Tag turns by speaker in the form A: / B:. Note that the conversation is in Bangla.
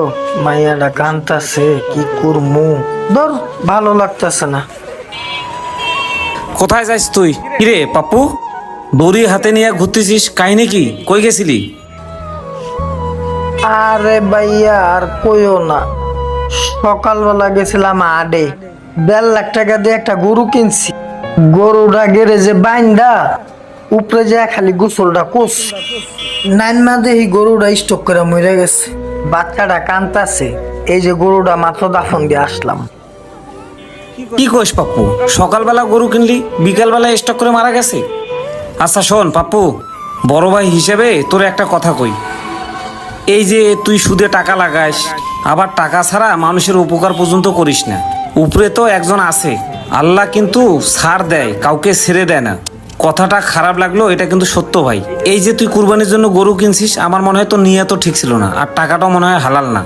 A: ও, মাইয়াটা কান্তাছে, কি করমু? ধর, ভালো লাগতেছে না।
B: কোথায় যাইস তুই? কিরে পাপ্পু, দড়ি হাতে নিয়ে ঘুরতেছিস, কাহিনী কি? কই গেছিলি?
A: আরে ভাইয়া, আর কইও না। সকালবেলা গেছিলাম আডে, 1.5 লাখ টাকা দিয়ে একটা গরু কিনছি। গরুটা গ্যারেজে বাইন্দা উপরে যায় খালি গোসলটা কোস, 9 মাস দেখি গরুটা স্টক করে মরে গেছে। বাচ্চাটা কান্তাছে, এই যে গরুটা মাত্র দাফন দিয়ে আসলাম।
B: কি কইস পাপ্পু, সকালবেলা গরু কিনলি, বিকালবেলা স্টক করে মারা গেছে? আচ্ছা শোন পাপ্পু, বড় ভাই হিসেবে তোর একটা কথা কই। এই যে তুই সুদে টাকা লাগাস, আবার টাকা ছাড়া মানুষের উপকার পর্যন্ত করিস না। উপরে তো একজন আছে, আল্লাহ কিন্তু ছাড় দেয়, কাউকে ছেড়ে দেয় না। কথাটা খারাপ লাগলো, এটা কিন্তু সত্য ভাই। এই যে তুই কুরবানির জন্য গরু কিনছিস, আমার মনে হয় তোর নিয়ত ঠিক ছিল না, আর টাকাটাও মনে হয় হালাল না।